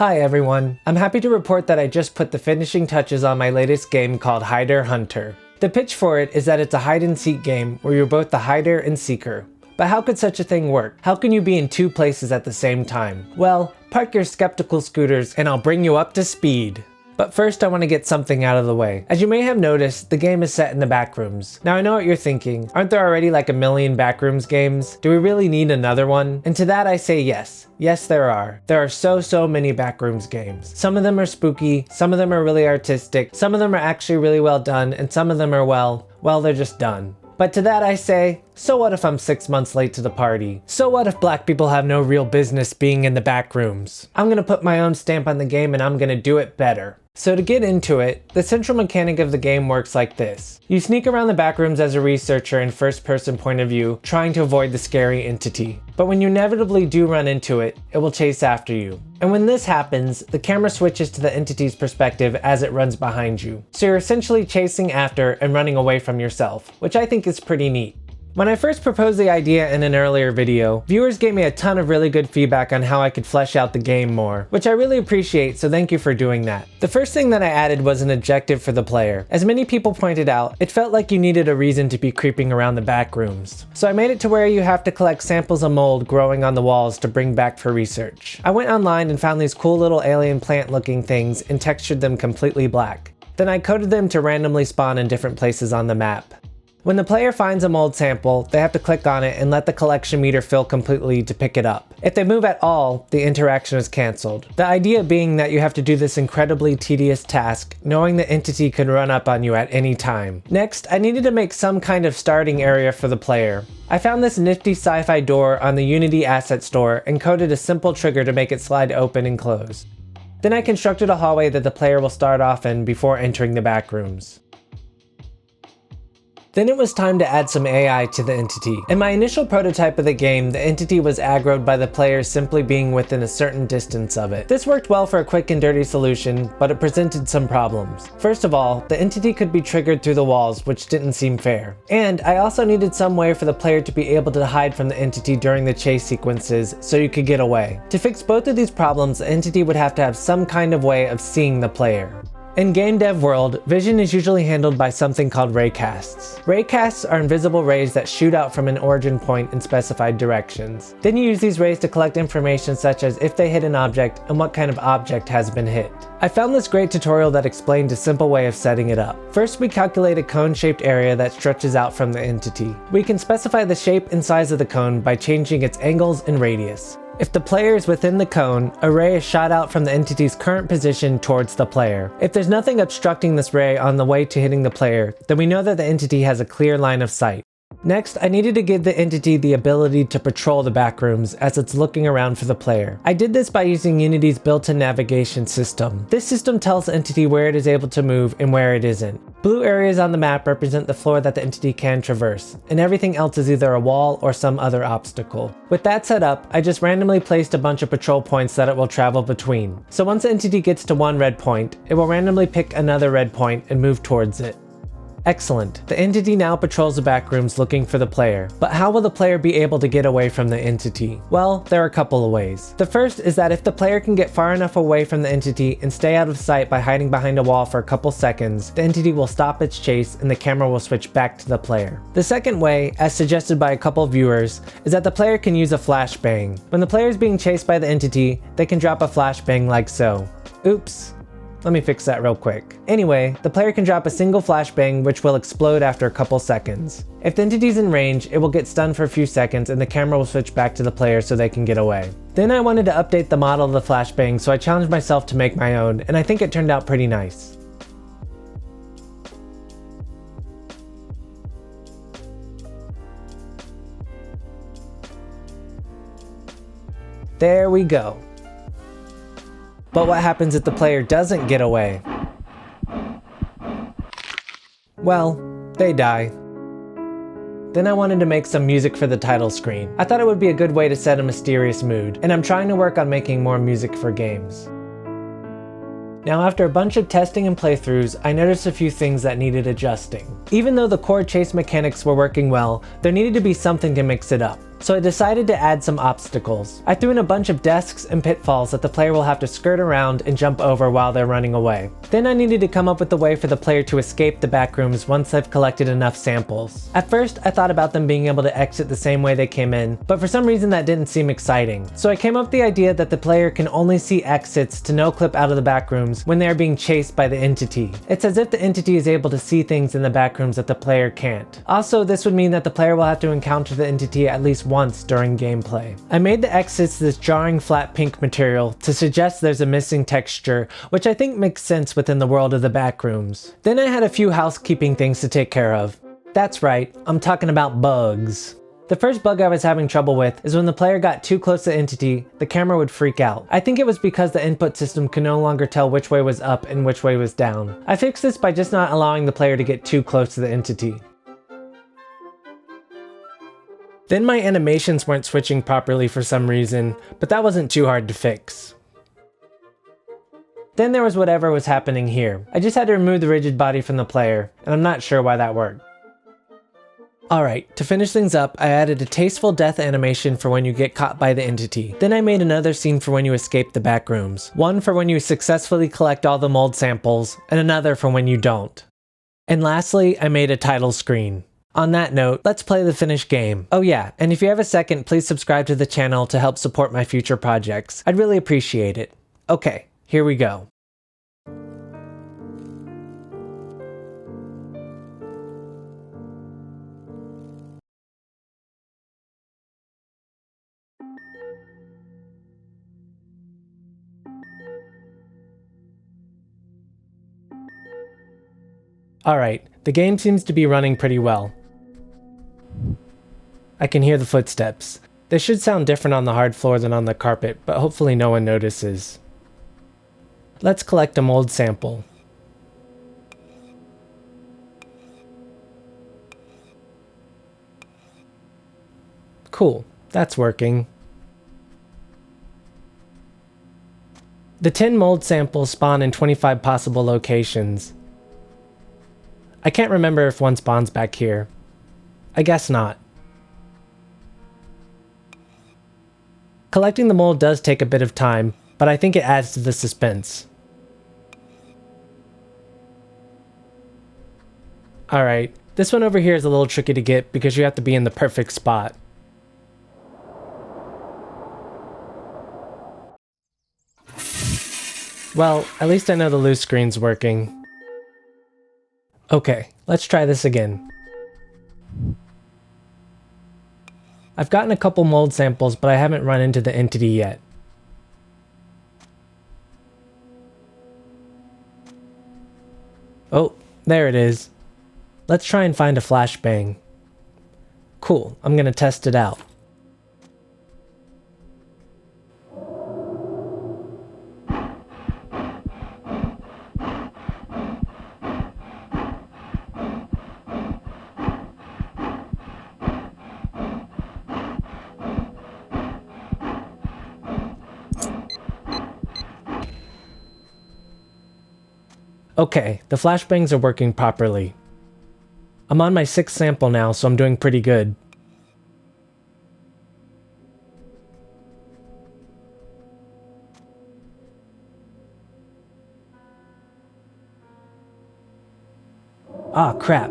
Hi everyone, I'm happy to report that I just put the finishing touches on my latest game called Hider Hunter. The pitch for it is that it's a hide and seek game where you're both the hider and seeker. But how could such a thing work? How can you be in two places at the same time? Well, park your skeptical scooters and I'll bring you up to speed. But first I want to get something out of the way. As you may have noticed, the game is set in the Backrooms. Now I know what you're thinking, aren't there already like a million Backrooms games? Do we really need another one? And to that I say yes. Yes there are. There are so many Backrooms games. Some of them are spooky, some of them are really artistic, some of them are actually really well done, and some of them are well, they're just done. But to that I say, so what if I'm 6 months late to the party? So what if black people have no real business being in the Backrooms? I'm gonna put my own stamp on the game and I'm gonna do it better. So to get into it, the central mechanic of the game works like this. You sneak around the Backrooms as a researcher in first-person point of view, trying to avoid the scary entity. But when you inevitably do run into it, it will chase after you. And when this happens, the camera switches to the entity's perspective as it runs behind you. So you're essentially chasing after and running away from yourself, which I think is pretty neat. When I first proposed the idea in an earlier video, viewers gave me a ton of really good feedback on how I could flesh out the game more, which I really appreciate, so thank you for doing that. The first thing that I added was an objective for the player. As many people pointed out, it felt like you needed a reason to be creeping around the Backrooms. So I made it to where you have to collect samples of mold growing on the walls to bring back for research. I went online and found these cool little alien plant looking things and textured them completely black. Then I coded them to randomly spawn in different places on the map. When the player finds a mold sample, they have to click on it and let the collection meter fill completely to pick it up. If they move at all, the interaction is cancelled. The idea being that you have to do this incredibly tedious task, knowing the entity could run up on you at any time. Next, I needed to make some kind of starting area for the player. I found this nifty sci-fi door on the Unity asset store and coded a simple trigger to make it slide open and close. Then I constructed a hallway that the player will start off in before entering the Backrooms. Then it was time to add some AI to the entity. In my initial prototype of the game, the entity was aggroed by the player simply being within a certain distance of it. This worked well for a quick and dirty solution, but it presented some problems. First of all, the entity could be triggered through the walls, which didn't seem fair. And I also needed some way for the player to be able to hide from the entity during the chase sequences so you could get away. To fix both of these problems, the entity would have to have some kind of way of seeing the player. In game dev world, vision is usually handled by something called raycasts. Raycasts are invisible rays that shoot out from an origin point in specified directions. Then you use these rays to collect information such as if they hit an object and what kind of object has been hit. I found this great tutorial that explained a simple way of setting it up. First, we calculate a cone-shaped area that stretches out from the entity. We can specify the shape and size of the cone by changing its angles and radius. If the player is within the cone, a ray is shot out from the entity's current position towards the player. If there's nothing obstructing this ray on the way to hitting the player, then we know that the entity has a clear line of sight. Next, I needed to give the entity the ability to patrol the Backrooms as it's looking around for the player. I did this by using Unity's built-in navigation system. This system tells the entity where it is able to move and where it isn't. Blue areas on the map represent the floor that the entity can traverse, and everything else is either a wall or some other obstacle. With that set up, I just randomly placed a bunch of patrol points that it will travel between. So once the entity gets to one red point, it will randomly pick another red point and move towards it. Excellent. The entity now patrols the Backrooms looking for the player. But how will the player be able to get away from the entity? Well, there are a couple of ways. The first is that if the player can get far enough away from the entity and stay out of sight by hiding behind a wall for a couple seconds, the entity will stop its chase and the camera will switch back to the player. The second way, as suggested by a couple viewers, is that the player can use a flashbang. When the player is being chased by the entity, they can drop a flashbang like so. Oops. Let me fix that real quick. Anyway, the player can drop a single flashbang which will explode after a couple seconds. If the entity's in range, it will get stunned for a few seconds and the camera will switch back to the player so they can get away. Then I wanted to update the model of the flashbang, so I challenged myself to make my own, and I think it turned out pretty nice. There we go. But what happens if the player doesn't get away? Well, they die. Then I wanted to make some music for the title screen. I thought it would be a good way to set a mysterious mood, and I'm trying to work on making more music for games. Now after a bunch of testing and playthroughs, I noticed a few things that needed adjusting. Even though the core chase mechanics were working well, there needed to be something to mix it up. so I decided to add some obstacles. I threw in a bunch of desks and pitfalls that the player will have to skirt around and jump over while they're running away. Then I needed to come up with a way for the player to escape the backrooms once they've collected enough samples. At first, I thought about them being able to exit the same way they came in, but for some reason that didn't seem exciting. So I came up with the idea that the player can only see exits to no clip out of the backrooms when they are being chased by the entity. It's as if the entity is able to see things in the backrooms that the player can't. Also, this would mean that the player will have to encounter the entity at least once during gameplay. I made the exits this jarring flat pink material to suggest there's a missing texture, which I think makes sense within the world of the backrooms. Then I had a few housekeeping things to take care of. That's right, I'm talking about bugs. The first bug I was having trouble with is when the player got too close to the entity, the camera would freak out. I think it was because the input system could no longer tell which way was up and which way was down. I fixed this by just not allowing the player to get too close to the entity. Then my animations weren't switching properly for some reason, but that wasn't too hard to fix. Then there was whatever was happening here. I just had to remove the rigid body from the player, and I'm not sure why that worked. Alright, to finish things up, I added a tasteful death animation for when you get caught by the entity. Then I made another scene for when you escape the backrooms. One for when you successfully collect all the mold samples, and another for when you don't. And lastly, I made a title screen. On that note, let's play the finished game. Oh yeah, and if you have a second, please subscribe to the channel to help support my future projects. I'd really appreciate it. Okay, here we go. Alright, the game seems to be running pretty well. I can hear the footsteps. They should sound different on the hard floor than on the carpet, but hopefully no one notices. Let's collect a mold sample. Cool, that's working. The 10 mold samples spawn in 25 possible locations. I can't remember if one spawns back here. I guess not. Collecting the mold does take a bit of time, but I think it adds to the suspense. Alright, this one over here is a little tricky to get because you have to be in the perfect spot. Well, at least I know the loose screen's working. Okay, let's try this again. I've gotten a couple mold samples, but I haven't run into the entity yet. Oh, there it is. Let's try and find a flashbang. Cool, I'm gonna test it out. Okay, the flashbangs are working properly. I'm on my 6th sample now, so I'm doing pretty good. Ah, crap.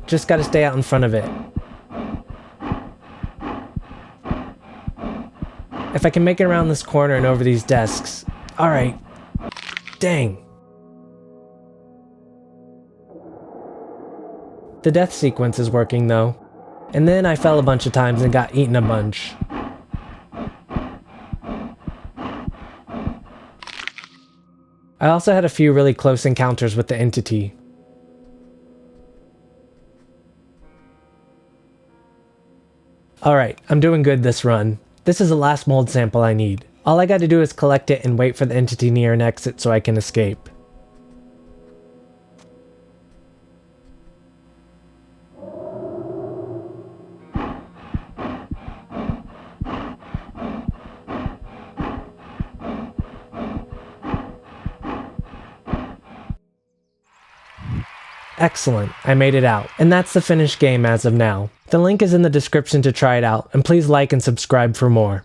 Just gotta stay out in front of it. If I can make it around this corner and over these desks. Alright. Dang. The death sequence is working though. And then I fell a bunch of times and got eaten a bunch. I also had a few really close encounters with the entity. Alright, I'm doing good this run. This is the last mold sample I need. All I gotta do is collect it and wait for the entity near an exit so I can escape. Excellent, I made it out. And that's the finished game as of now. The link is in the description to try it out, and please like and subscribe for more.